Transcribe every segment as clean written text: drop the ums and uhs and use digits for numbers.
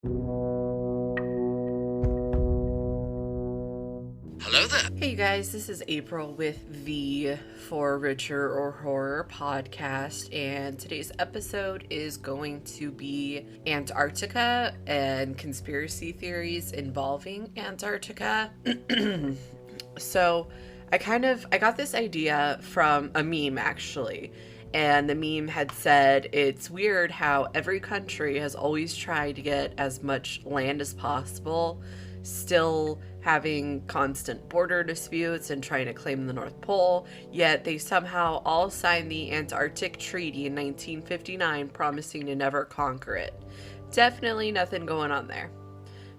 Hello there. Hey you guys, this is April with the For Richer or Horror podcast, and today's episode is going to be Antarctica and conspiracy theories involving Antarctica. So, I got this idea from a meme actually. And the meme had said, it's weird how every country has always tried to get as much land as possible, still having constant border disputes and trying to claim the North Pole, yet they somehow all signed the Antarctic Treaty in 1959, promising to never conquer it. Definitely nothing going on there.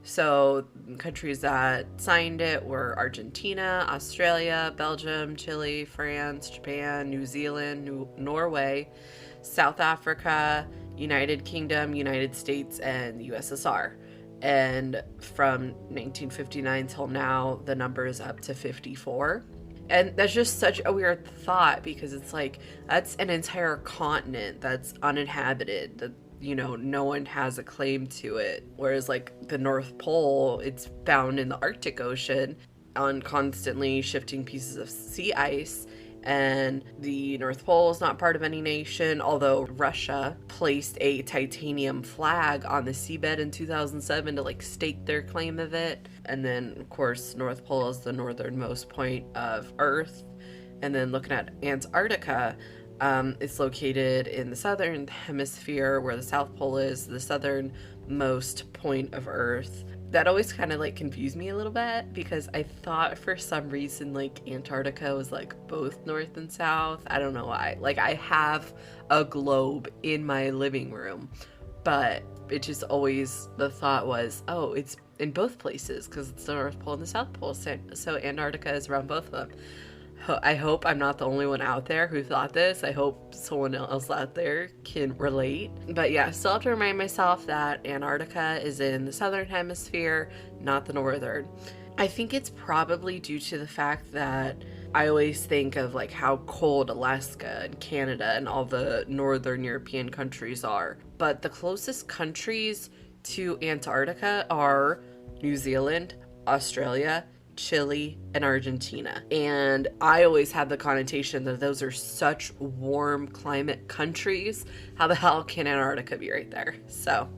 So, countries that signed it were Argentina, Australia, Belgium, Chile, France, Japan, New Zealand, Norway, South Africa, United Kingdom, United States, and the USSR. And from 1959 till now, the number is up to 54. And that's just such a weird thought, because it's like, that's an entire continent that's uninhabited, that no one has a claim to it. Whereas like the North Pole, it's found in the Arctic Ocean on constantly shifting pieces of sea ice. And the North Pole is not part of any nation, although Russia placed a titanium flag on the seabed in 2007 to like stake their claim of it. And then of course North Pole is the northernmost point of Earth. And then looking at Antarctica, it's located in the southern hemisphere, where the South Pole is the southernmost point of Earth. That always kind of like confused me a little bit, because I thought for some reason like Antarctica was like both north and south. I don't know why. Like, I have a globe in my living room, but it just always, the thought was, oh, it's in both places because it's the North Pole and the South Pole. So Antarctica is around both of them. I hope I'm not the only one out there who thought this. I hope someone else out there can relate. But yeah, I still have to remind myself that Antarctica is in the southern hemisphere, not the northern. I think it's probably due to the fact that I always think of like how cold Alaska and Canada and all the northern European countries are. But the closest countries to Antarctica are New Zealand, Australia, Chile, and Argentina. And I always had the connotation that those are such warm climate countries. How the hell can Antarctica be right there? So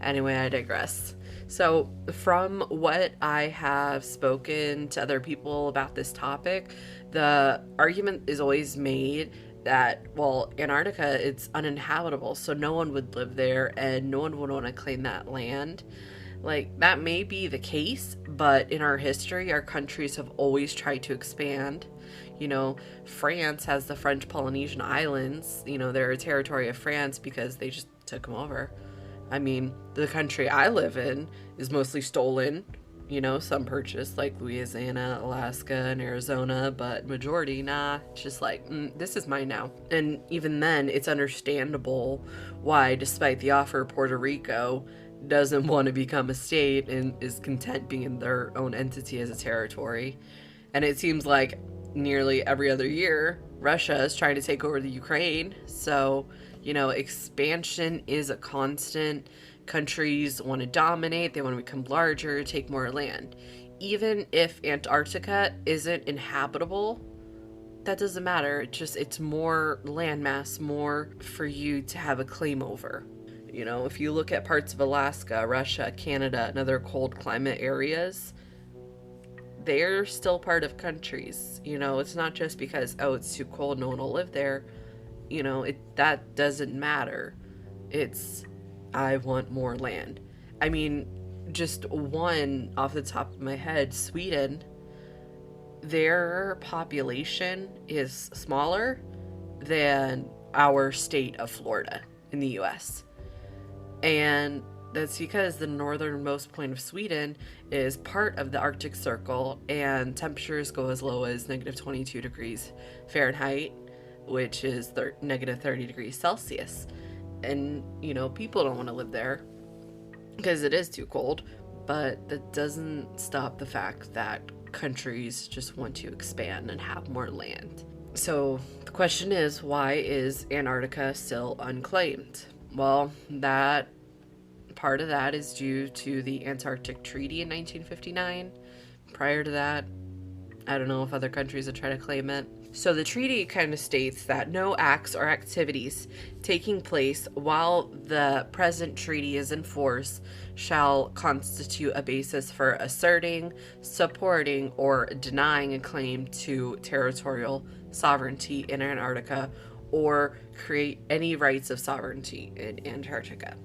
anyway, I digress. So from what I have spoken to other people about this topic, the argument is always made that, well, Antarctica, it's uninhabitable, so no one would live there and no one would want to claim that land. Like, that may be the case, but in our history, our countries have always tried to expand. France has the French Polynesian Islands. They're a territory of France because they just took them over. I mean, the country I live in is mostly stolen. Some purchased, like Louisiana, Alaska, and Arizona, but majority, nah, it's just like, this is mine now. And even then, it's understandable why, despite the offer, Puerto Rico doesn't want to become a state and is content being in their own entity as a territory. And it seems like nearly every other year, Russia is trying to take over the Ukraine. So, expansion is a constant. Countries want to dominate, they want to become larger, take more land. Even if Antarctica isn't inhabitable, that doesn't matter. It's more landmass, more for you to have a claim over. If you look at parts of Alaska, Russia, Canada, and other cold climate areas, they're still part of countries. It's not just because, oh, it's too cold, no one will live there. That doesn't matter. It's, I want more land. I mean, just one off the top of my head, Sweden, their population is smaller than our state of Florida in the US. And that's because the northernmost point of Sweden is part of the Arctic Circle, and temperatures go as low as negative 22 degrees Fahrenheit, which is negative 30 degrees Celsius. And, people don't want to live there because it is too cold, but that doesn't stop the fact that countries just want to expand and have more land. So the question is, why is Antarctica still unclaimed? Well, that part of that is due to the Antarctic Treaty in 1959. Prior to that, I don't know if other countries would try to claim it. So the treaty kind of states that no acts or activities taking place while the present treaty is in force shall constitute a basis for asserting, supporting, or denying a claim to territorial sovereignty in Antarctica or create any rights of sovereignty in Antarctica.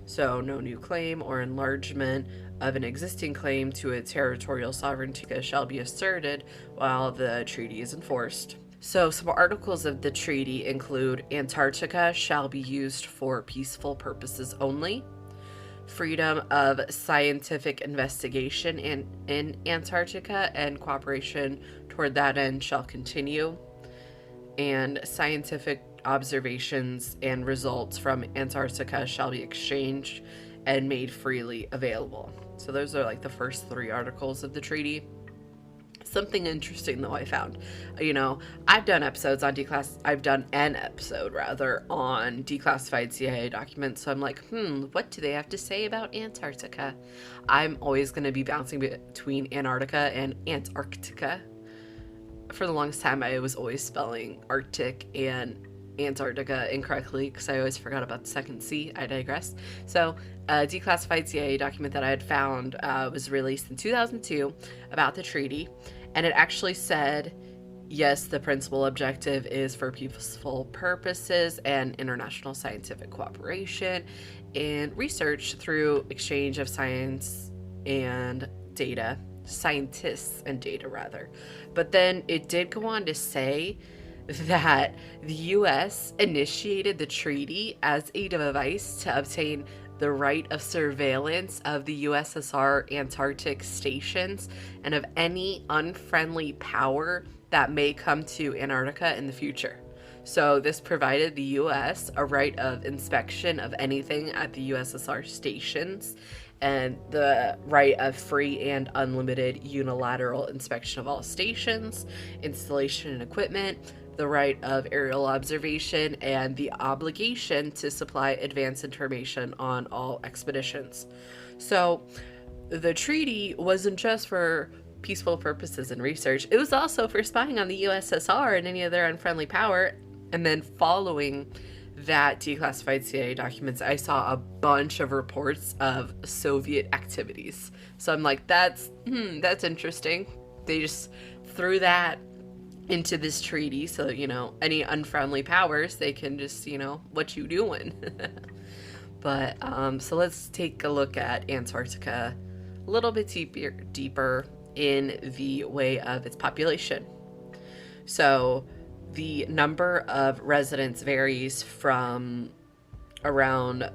So no new claim or enlargement of an existing claim to a territorial sovereignty shall be asserted while the treaty is enforced. So some articles of the treaty include Antarctica shall be used for peaceful purposes only, freedom of scientific investigation in Antarctica and cooperation toward that end shall continue, and scientific observations and results from Antarctica shall be exchanged and made freely available. So those are like the first 3 articles of the treaty. Something interesting though I found, I've done episodes on I've done an episode rather on declassified CIA documents. So I'm like, what do they have to say about Antarctica? I'm always going to be bouncing between Antarctica and Antarctica. For the longest time, I was always spelling Arctic and Antarctica incorrectly because I always forgot about the second C. I digress. So a declassified CIA document that I had found was released in 2002 about the treaty, and it actually said, yes, the principal objective is for peaceful purposes and international scientific cooperation and research through exchange of scientists and data. But then it did go on to say that the U.S. initiated the treaty as a device to obtain the right of surveillance of the USSR Antarctic stations and of any unfriendly power that may come to Antarctica in the future. So this provided the U.S. a right of inspection of anything at the USSR stations and the right of free and unlimited unilateral inspection of all stations, installation and equipment, the right of aerial observation, and the obligation to supply advance information on all expeditions. So the treaty wasn't just for peaceful purposes and research, it was also for spying on the USSR and any other unfriendly power. And then following that declassified CIA documents, I saw a bunch of reports of Soviet activities. So I'm like, that's interesting. They just threw that into this treaty, so any unfriendly powers, they can just what you doing. But so let's take a look at Antarctica a little bit deeper in the way of its population. So the number of residents varies from around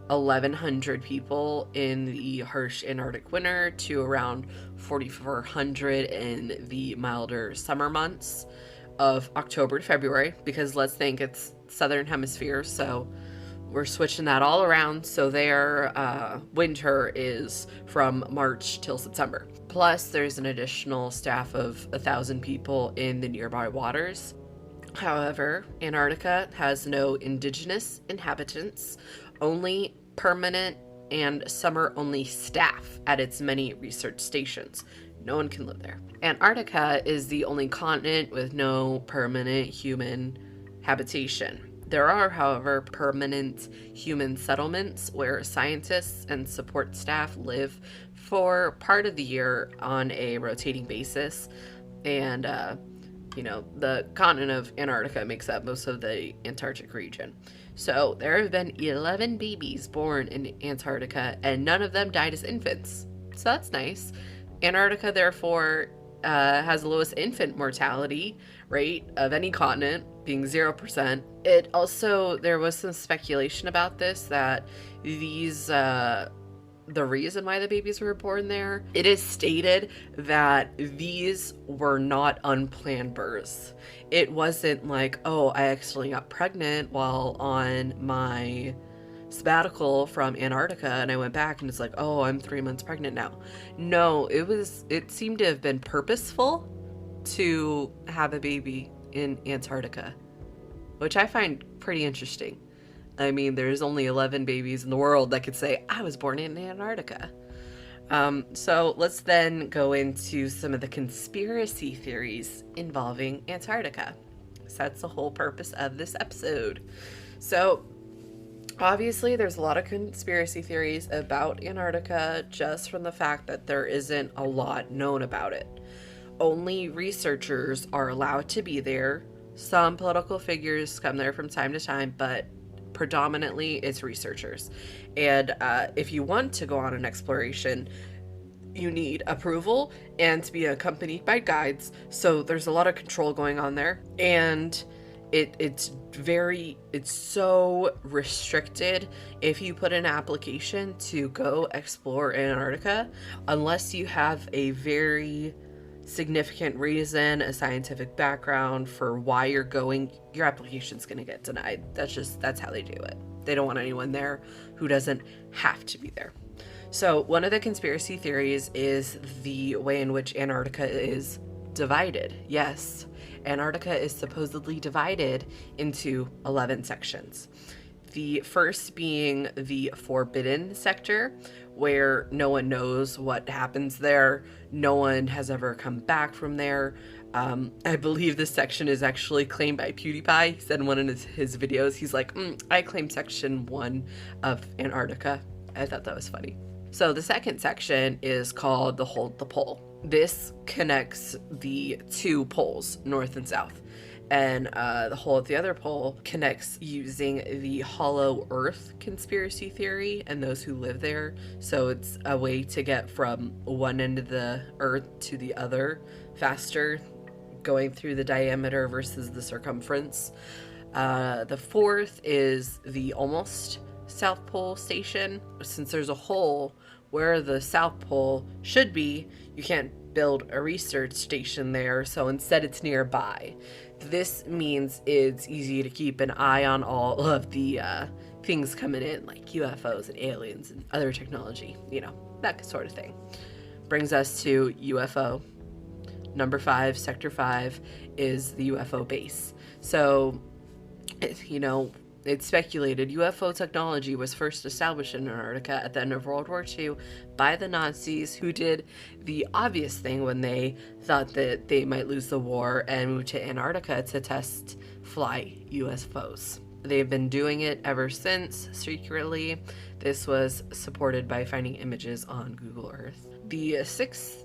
1,100 people in the harsh Antarctic winter to around 4,400 in the milder summer months of October to February, because let's think it's southern hemisphere, so we're switching that all around. So their winter is from March till September. Plus there's an additional staff of 1,000 people in the nearby waters. However, Antarctica has no indigenous inhabitants, only permanent and summer-only staff at its many research stations. No one can live there. Antarctica is the only continent with no permanent human habitation. There are, however, permanent human settlements where scientists and support staff live for part of the year on a rotating basis. And the continent of Antarctica makes up most of the Antarctic region. So there have been 11 babies born in Antarctica, and none of them died as infants. So that's nice. Antarctica, therefore, has the lowest infant mortality rate of any continent, being 0%. There was some speculation about this, that the reason why the babies were born there, it is stated that these were not unplanned births. It wasn't like, oh, I accidentally got pregnant while on my sabbatical from Antarctica and I went back and it's like, oh, I'm 3 months pregnant now. No, it seemed to have been purposeful to have a baby in Antarctica, which I find pretty interesting. I mean, there's only 11 babies in the world that could say, I was born in Antarctica. So let's then go into some of the conspiracy theories involving Antarctica. So that's the whole purpose of this episode. So obviously, there's a lot of conspiracy theories about Antarctica just from the fact that there isn't a lot known about it. Only researchers are allowed to be there. Some political figures come there from time to time, but predominantly it's researchers. And if you want to go on an exploration, you need approval and to be accompanied by guides. So there's a lot of control going on there. And it's so restricted if you put an application to go explore Antarctica, unless you have a very significant reason, a scientific background for why you're going, your application's going to get denied. That's how they do it. They don't want anyone there who doesn't have to be there. So one of the conspiracy theories is the way in which Antarctica is divided. Yes, Antarctica is supposedly divided into 11 sections. The first being the forbidden sector, where no one knows what happens there. No one has ever come back from there. I believe this section is actually claimed by PewDiePie. He said in one of his videos, he's like, I claim section 1 of Antarctica. I thought that was funny. So the second section is called the Hold the Pole. This connects the two poles, north and south. And the hole at the other pole connects using the hollow earth conspiracy theory and those who live there. So it's a way to get from one end of the earth to the other faster, going through the diameter versus the circumference. The fourth is the almost South Pole station. Since there's a hole where the South Pole should be, you can't build a research station there, so instead it's nearby. This means it's easy to keep an eye on all of the things coming in, like UFOs and aliens and other technology, that sort of thing. Brings us to UFO. Number 5, Sector 5, is the UFO base. So, it's speculated UFO technology was first established in Antarctica at the end of World War II by the Nazis, who did the obvious thing when they thought that they might lose the war and moved to Antarctica to test fly UFOs. They've been doing it ever since, secretly. This was supported by finding images on Google Earth. The sixth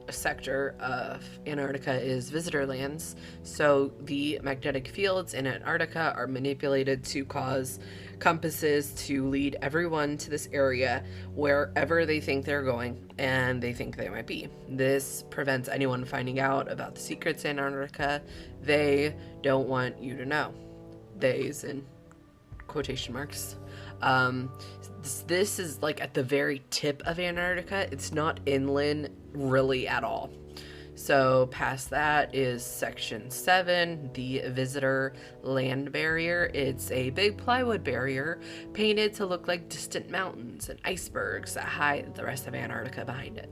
sector of Antarctica is visitor lands. So the magnetic fields in Antarctica are manipulated to cause compasses to lead everyone to this area wherever they think they're going and they think they might be. This prevents anyone finding out about the secrets in Antarctica. They don't want you to know. They's in quotation marks. This is like at the very tip of Antarctica. It's not inland really at all. So past that is section 7, the visitor land barrier. It's a big plywood barrier painted to look like distant mountains and icebergs that hide the rest of Antarctica behind it.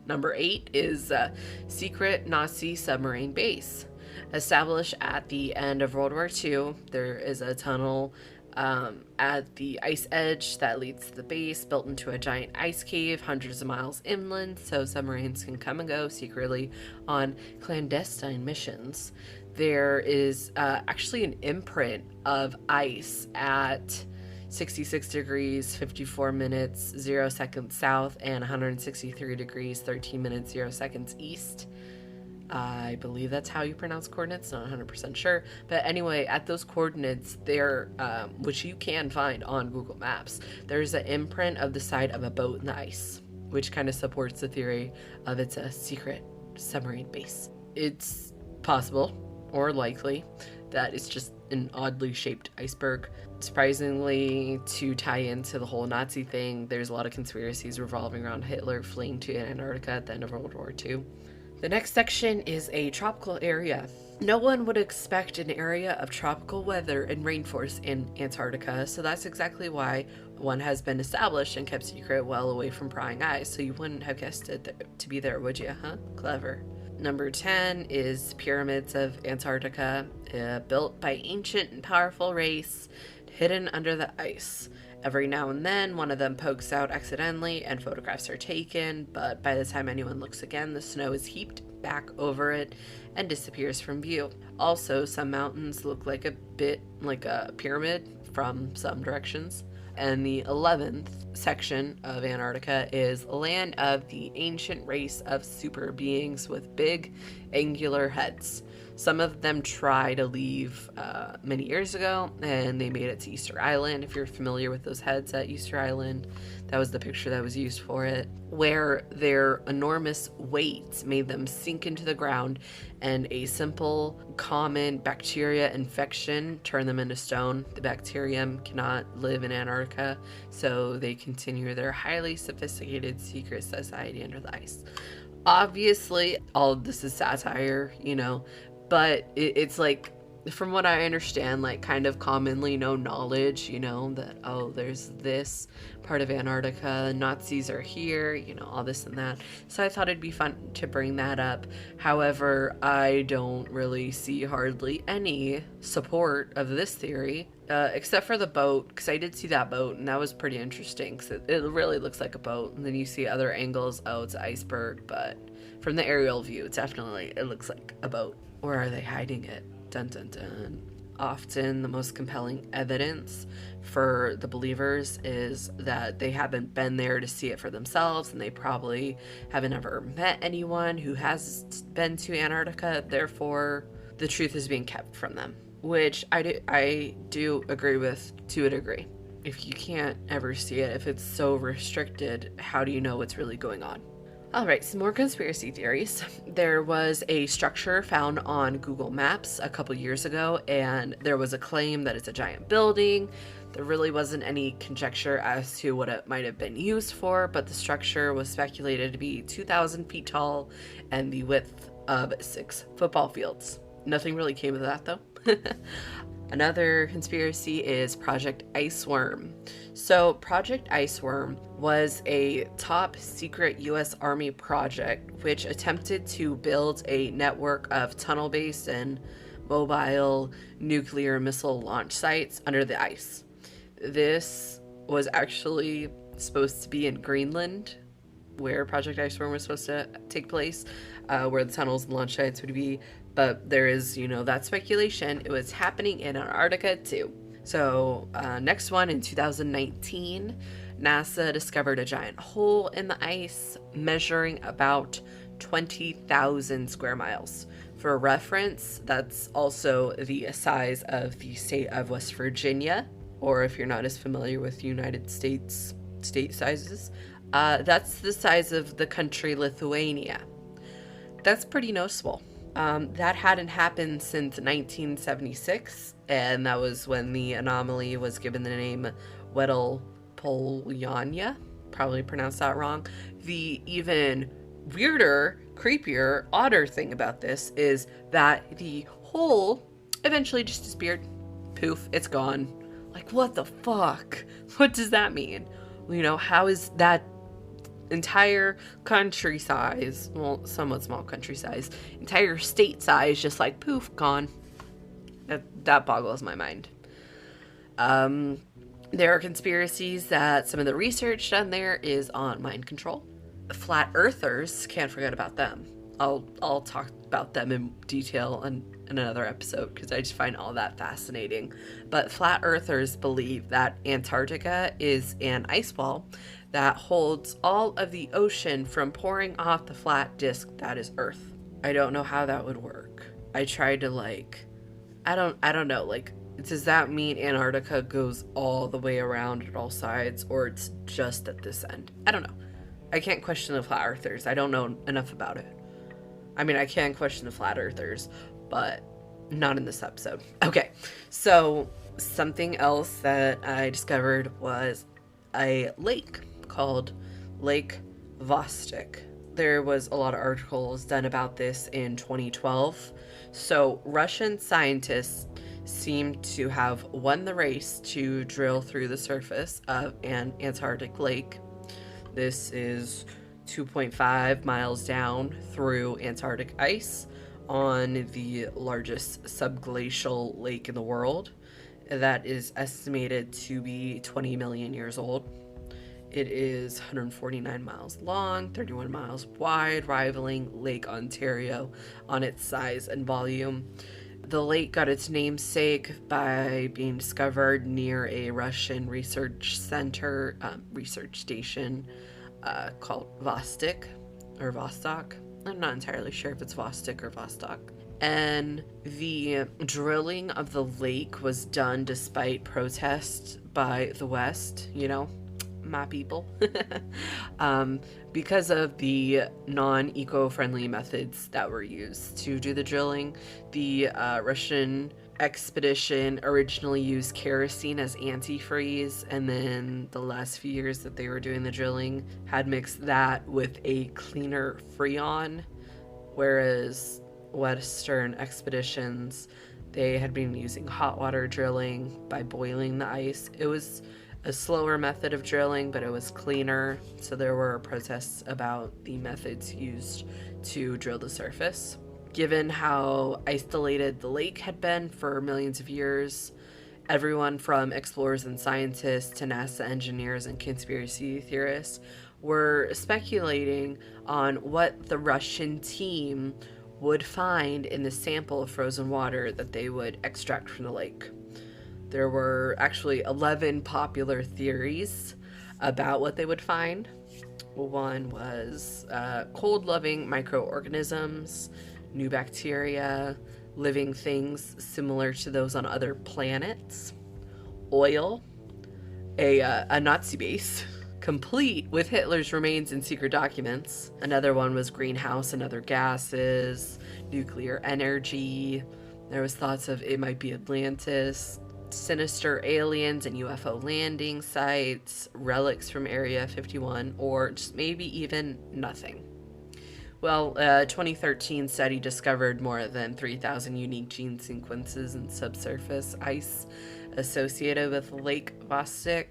Number 8 is secret Nazi submarine base. Established at the end of World War II, there is a tunnel at the ice edge that leads to the base, built into a giant ice cave hundreds of miles inland, so submarines can come and go secretly on clandestine missions. There is actually an imprint of ice at 66 degrees 54 minutes 0 seconds south and 163 degrees 13 minutes 0 seconds east. I believe that's how you pronounce coordinates, not 100% sure. But anyway, at those coordinates there, which you can find on Google Maps, there's an imprint of the side of a boat in the ice, which kind of supports the theory of it's a secret submarine base. It's possible, or likely, that it's just an oddly shaped iceberg. Surprisingly, to tie into the whole Nazi thing, there's a lot of conspiracies revolving around Hitler fleeing to Antarctica at the end of World War II. The next section is a tropical area. No one would expect an area of tropical weather and rainforest in Antarctica, so that's exactly why one has been established and kept secret well away from prying eyes, so you wouldn't have guessed it to be there, would you, huh? Clever. Number 10 is Pyramids of Antarctica, built by ancient and powerful race hidden under the ice. Every now and then, one of them pokes out accidentally and photographs are taken, but by the time anyone looks again, the snow is heaped back over it and disappears from view. Also, some mountains look like a bit like a pyramid from some directions. And the 11th section of Antarctica is land of the ancient race of super beings with big, angular heads. Some of them tried to leave many years ago, and they made it to Easter Island. If you're familiar with those heads at Easter Island, that was the picture that was used for it, where their enormous weight made them sink into the ground, and a simple, common bacteria infection turned them into stone. The bacterium cannot live in Antarctica, so they continue their highly sophisticated secret society under the ice. Obviously, all of this is satire, but it's like, from what I understand, like kind of commonly known knowledge, that, oh, there's this part of Antarctica, Nazis are here, all this and that. So I thought it'd be fun to bring that up. However, I don't really see hardly any support of this theory, except for the boat, because I did see that boat, and that was pretty interesting, because it really looks like a boat. And then you see other angles, oh, it's an iceberg, but from the aerial view, it looks like a boat. Or are they hiding it? Dun dun dun. Often the most compelling evidence for the believers is that they haven't been there to see it for themselves, and they probably haven't ever met anyone who has been to Antarctica. Therefore, the truth is being kept from them, which I do agree with to a degree. If you can't ever see it, if it's so restricted, how do you know what's really going on? All right, some more conspiracy theories. There was a structure found on Google Maps a couple years ago, and there was a claim that it's a giant building. There really wasn't any conjecture as to what it might have been used for, but the structure was speculated to be 2,000 feet tall and the width of 6 football fields. Nothing really came of that, though. Another conspiracy is Project Iceworm. So Project Iceworm was a top secret U.S. Army project which attempted to build a network of tunnel-based and mobile nuclear missile launch sites under the ice. This was actually supposed to be in Greenland, where Project Iceworm was supposed to take place, where the tunnels and launch sites would be. But there is, that speculation. It was happening in Antarctica too. So next one, in 2019, NASA discovered a giant hole in the ice measuring about 20,000 square miles. For reference, that's also the size of the state of West Virginia, or if you're not as familiar with United States state sizes, that's the size of the country Lithuania. That's pretty noticeable. That hadn't happened since 1976, and that was when the anomaly was given the name Weddell-Polyanya. Probably pronounced that wrong. The even weirder, creepier, odder thing about this is that the hole eventually just disappeared. Poof, it's gone. Like, what the fuck? What does that mean? How is that entire country size, well, somewhat small country size, entire state size, just like poof, gone? That boggles my mind. There are conspiracies that some of the research done there is on mind control. Flat earthers, can't forget about them. I'll talk about them in detail in another episode, because I just find all that fascinating. But flat earthers believe that Antarctica is an ice wall that holds all of the ocean from pouring off the flat disk that is Earth. I don't know how that would work. I tried to I don't know, does that mean Antarctica goes all the way around at all sides, or it's just at this end? I don't know. I can't question the flat earthers. I don't know enough about it. I mean, I can question the flat earthers, but not in this episode. Okay, so something else that I discovered was a lake called Lake Vostok. There was a lot of articles done about this in 2012. So Russian scientists seem to have won the race to drill through the surface of an Antarctic lake. This is 2.5 miles down through Antarctic ice on the largest subglacial lake in the world. that is estimated to be 20 million years old. It is 149 miles long, 31 miles wide, rivaling Lake Ontario on its size and volume. The lake got its namesake by being discovered near a Russian research station called Vostok. I'm not entirely sure if it's Vostok or Vostok. And the drilling of the lake was done despite protests by the West, my people, because of the non-eco-friendly methods that were used to do the drilling. The Russian expedition originally used kerosene as antifreeze, and then the last few years that they were doing the drilling had mixed that with a cleaner freon, whereas Western expeditions, they had been using hot water drilling by boiling the ice. It was a slower method of drilling, but it was cleaner, so there were protests about the methods used to drill the surface. Given how isolated the lake had been for millions of years, everyone from explorers and scientists to NASA engineers and conspiracy theorists were speculating on what the Russian team would find in the sample of frozen water that they would extract from the lake. There were actually 11 popular theories about what they would find. One was cold-loving microorganisms, new bacteria, living things similar to those on other planets, oil, a Nazi base, complete with Hitler's remains and secret documents. Another one was greenhouse and other gases, nuclear energy. There was thoughts of it might be Atlantis, sinister aliens and UFO landing sites, relics from Area 51, or just maybe even nothing. Well, a 2013 study discovered more than 3,000 unique gene sequences in subsurface ice associated with Lake Vostok.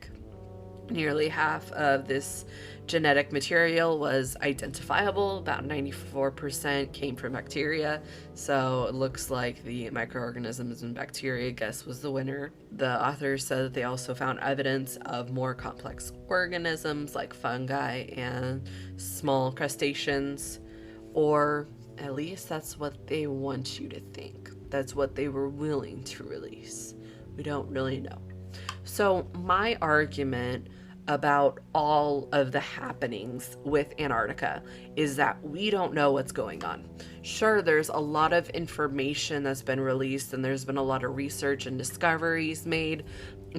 Nearly half of this genetic material was identifiable. About 94% came from bacteria. So it looks like the microorganisms and bacteria guess was the winner. The authors said that they also found evidence of more complex organisms like fungi and small crustaceans, or at least that's what they want you to think. That's what they were willing to release. We don't really know. So my argument about all of the happenings with Antarctica is that we don't know what's going on. Sure, there's a lot of information that's been released and there's been a lot of research and discoveries made,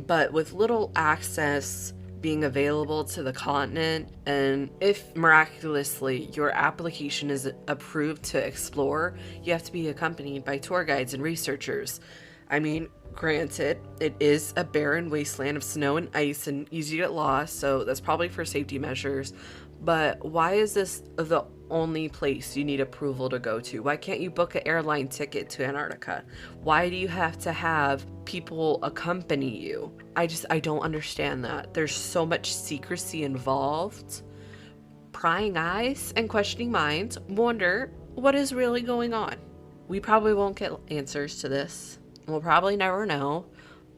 but with little access being available to the continent, and if miraculously your application is approved to explore, you have to be accompanied by tour guides and researchers. I mean, granted, it is a barren wasteland of snow and ice and easy to get lost, so that's probably for safety measures. But why is this the only place you need approval to go to? Why can't you book an airline ticket to Antarctica? Why do you have to have people accompany you? I don't understand that. There's so much secrecy involved. Prying eyes and questioning minds wonder what is really going on. We probably won't get answers to this. We'll probably never know,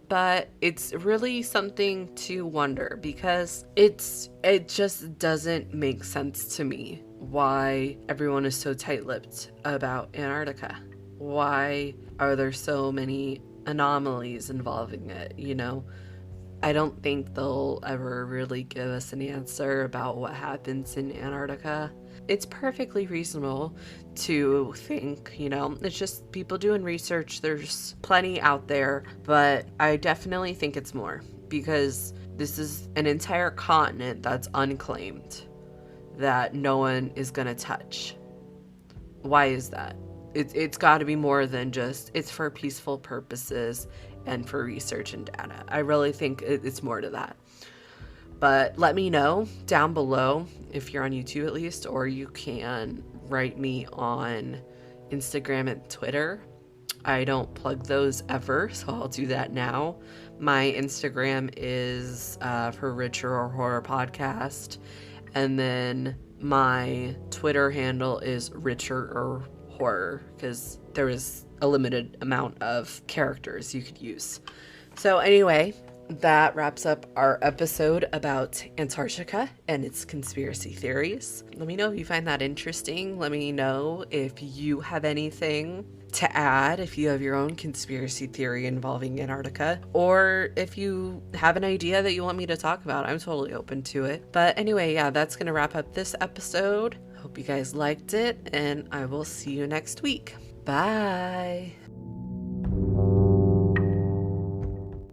but it's really something to wonder because it just doesn't make sense to me why everyone is so tight-lipped about Antarctica. Why are there so many anomalies involving it, I don't think they'll ever really give us an answer about what happens in Antarctica. It's perfectly reasonable to think, it's just people doing research. There's plenty out there, but I definitely think it's more because this is an entire continent that's unclaimed that no one is going to touch. Why is that? It's got to be more than just it's for peaceful purposes and for research and data. I really think it's more to that. But let me know down below if you're on YouTube at least, or you can write me on Instagram and Twitter. I don't plug those ever, so I'll do that now. My Instagram is for Richer or Horror Podcast, and then my Twitter handle is Richer or Horror because there is a limited amount of characters you could use. So anyway, that wraps up our episode about Antarctica and its conspiracy theories. Let me know if you find that interesting. Let me know if you have anything to add, if you have your own conspiracy theory involving Antarctica, or if you have an idea that you want me to talk about. I'm totally open to it. But anyway, yeah, that's going to wrap up this episode. Hope you guys liked it, and I will see you next week. Bye.